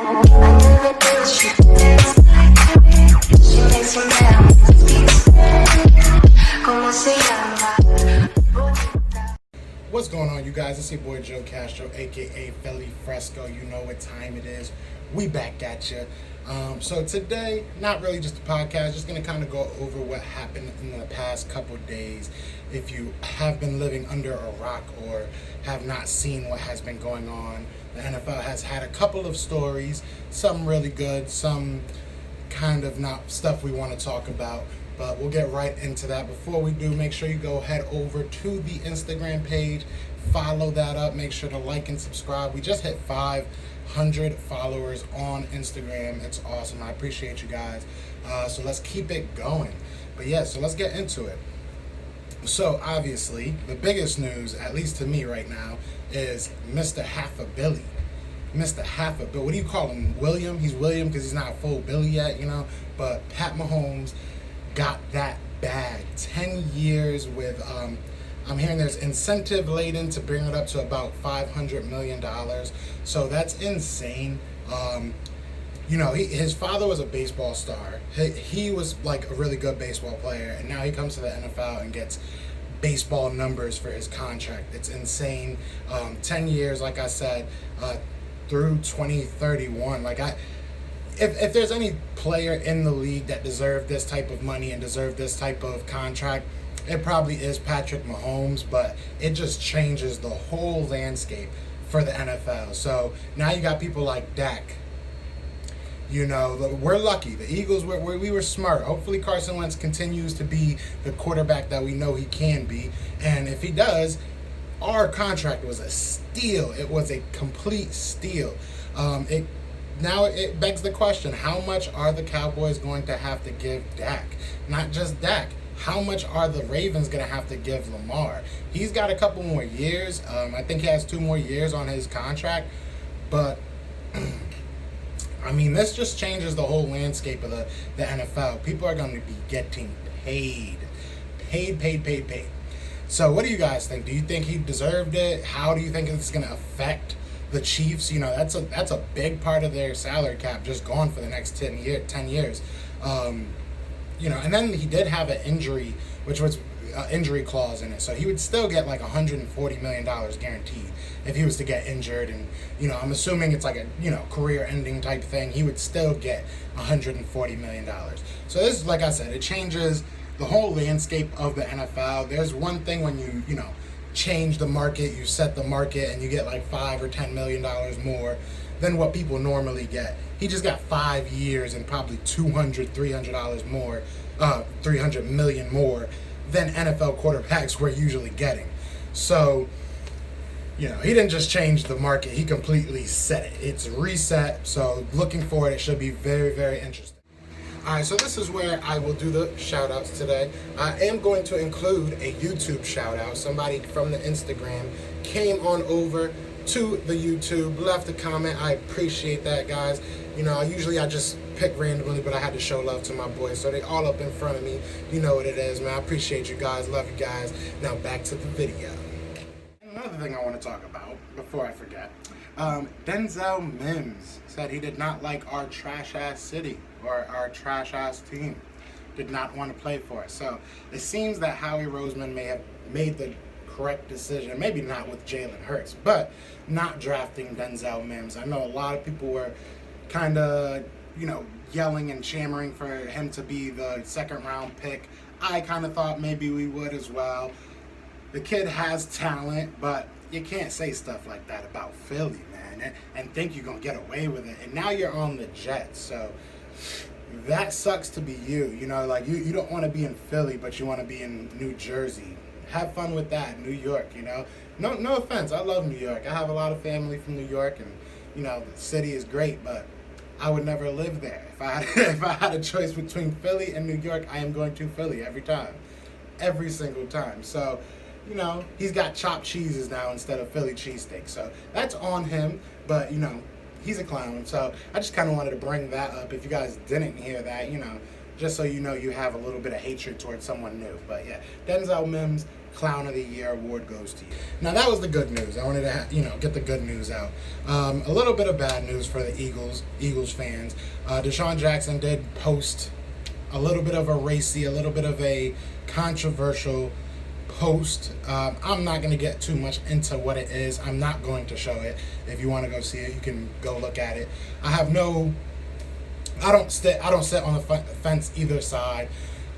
What's going on, you guys? It's your boy Joe Castro, aka Philly Fresco. You know what time it is. We back at you. So today, not really just a podcast, just going to kind of go over what happened in the past couple days. If you have been living under a rock or have not seen what has been going on, the NFL has had a couple of stories, some really good, some kind of not stuff we want to talk about. But we'll get right into that. Before we do, make sure you go head over to the Instagram page, follow that up, make sure to like and subscribe. We just hit 500 followers on Instagram. It's awesome. I appreciate you guys. So let's keep it going. But yeah, so let's get into it. So obviously, the biggest news, at least to me right now, is Mr. Half a Billy. Mr. Half a Bill. What do you call him? William? He's William because he's not full Billy yet, you know. But Pat Mahomes got that bag. 10 years with, I'm hearing there's incentive laden to bring it up to about $500 million. So that's insane. You know, his father was a baseball star. He was like a really good baseball player, and now he comes to the NFL and gets baseball numbers for his contract. It's insane. 10 years, like I said, through 2031. If there's any player in the league that deserved this type of money and deserved this type of contract, it probably is Patrick Mahomes, but it just changes the whole landscape for the NFL. So now you got people like Dak. You know, we're lucky. The Eagles, we were smart. Hopefully Carson Wentz continues to be the quarterback that we know he can be. And if he does, our contract was a steal. It was a complete steal. Now it begs the question, how much are the Cowboys going to have to give Dak? Not just Dak. How much are the Ravens going to have to give Lamar? He's got a couple more years. I think he has 2 more years on his contract. But, I mean, this just changes the whole landscape of the NFL. People are going to be getting paid. Paid. So what do you guys think? Do you think he deserved it? How do you think it's going to affect the Chiefs? You know, that's a big part of their salary cap just gone for the next 10 years. You know, and then he did have an injury, which was an injury clause in it. So he would still get like $140 million guaranteed if he was to get injured. And, you know, I'm assuming it's like a, you know, career-ending type thing. He would still get $140 million. So this, like I said, it changes the whole landscape of the NFL. There's one thing when you know, change the market, you set the market, and you get like $5 or $10 million more than what people normally get. He just got 5 years and probably $300 more, $300 million more than NFL quarterbacks were usually getting. So, you know, he didn't just change the market, he completely set it. It's reset, so looking forward, it should be very, very interesting. Alright, so this is where I will do the shout outs today. I am going to include a YouTube shout out. Somebody from the Instagram came on over to the YouTube, left a comment. I appreciate that, guys. You know, usually I just pick randomly, but I had to show love to my boys, so they all up in front of me. You know what it is, man. I appreciate you guys, love you guys. Now back to the video. Another thing I want to talk about before I forget. Denzel Mims said he did not like our trash-ass city or our trash-ass team. Did not want to play for us. So it seems that Howie Roseman may have made the correct decision, maybe not with Jalen Hurts, but not drafting Denzel Mims. I know a lot of people were kind of, you know, yelling and clamoring for him to be the 2nd round pick. I kind of thought maybe we would as well. The kid has talent, but you can't say stuff like that about Philly, man, and think you're going to get away with it. And now you're on the Jets, so that sucks to be you. You know, like, you don't want to be in Philly, but you want to be in New Jersey. Have fun with that, New York, you know. No offense, I love New York. I have a lot of family from New York, and, you know, the city is great, but I would never live there. If I had a choice between Philly and New York, I am going to Philly every time. Every single time. So, you know, he's got chopped cheeses now instead of Philly cheesesteak. So that's on him, but, you know, he's a clown. So I just kind of wanted to bring that up. If you guys didn't hear that, you know, just so you know, you have a little bit of hatred towards someone new. But yeah, Denzel Mims Clown of the Year award goes to you. Now that was the good news. I wanted to, get the good news out. A little bit of bad news for the Eagles fans. Deshaun Jackson did post a little bit of a racy, a little bit of a controversial post. I'm not going to get too much into what it is. I'm not going to show it. If you want to go see it, you can go look at it. I don't sit on the fence either side.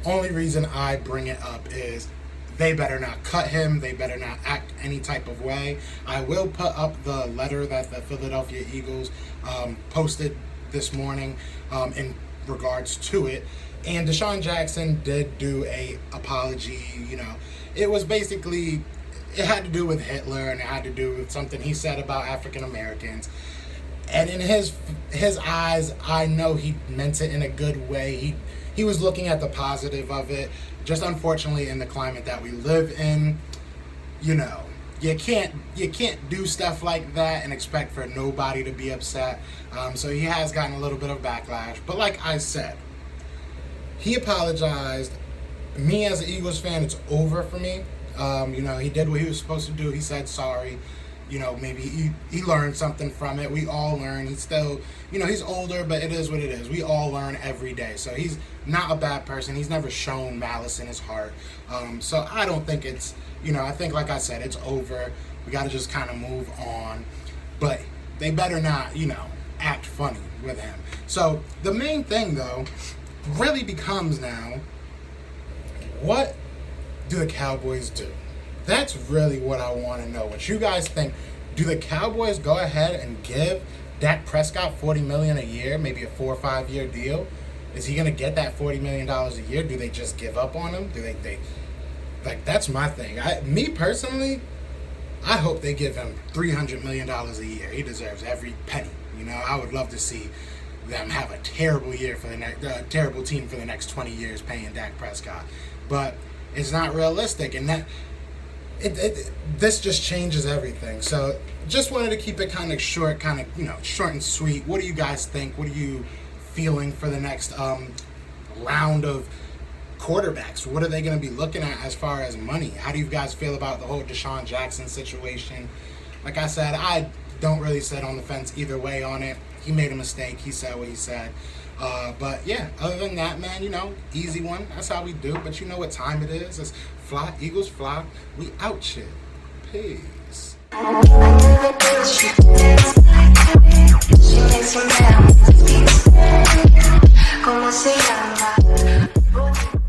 Only reason I bring it up is they better not cut him. They better not act any type of way. I will put up the letter that the Philadelphia Eagles posted this morning in regards to it. And Deshaun Jackson did do a apology. It was basically, it had to do with Hitler, and it had to do with something he said about African Americans. And in his eyes, I know he meant it in a good way. He was looking at the positive of it. Just unfortunately, in the climate that we live in, you can't do stuff like that and expect for nobody to be upset. So he has gotten a little bit of backlash. But like I said, he apologized. Me as an Eagles fan, it's over for me. He did what he was supposed to do. He said sorry. Maybe he learned something from it. We all learn. He's still, he's older, but it is what it is. We all learn every day. So he's not a bad person. He's never shown malice in his heart. So I don't think it's, I think, like I said, it's over. We got to just kind of move on. But they better not, act funny with him. So the main thing, though, really becomes now, what do the Cowboys do? That's really what I want to know. What you guys think? Do the Cowboys go ahead and give Dak Prescott $40 million a year, maybe a 4 or 5 year deal? Is he going to get that $40 million a year? Do they just give up on him? Do they like, that's my thing. Me personally, I hope they give him $300 million a year. He deserves every penny. I would love to see them have a terrible year for the terrible team for the next 20 years paying Dak Prescott. But it's not realistic, and that this just changes everything. So just wanted to keep it kind of short, short and sweet. What do you guys think? What are you feeling for the next round of quarterbacks? What are they going to be looking at as far as money? How do you guys feel about the whole Deshaun Jackson situation? Like I said, I don't really sit on the fence either way on it. He made a mistake. He said what he said. But yeah, other than that, man, easy one. That's how we do. But you know what time it is. It's fly, Eagles fly. We out here. Peace. She makes me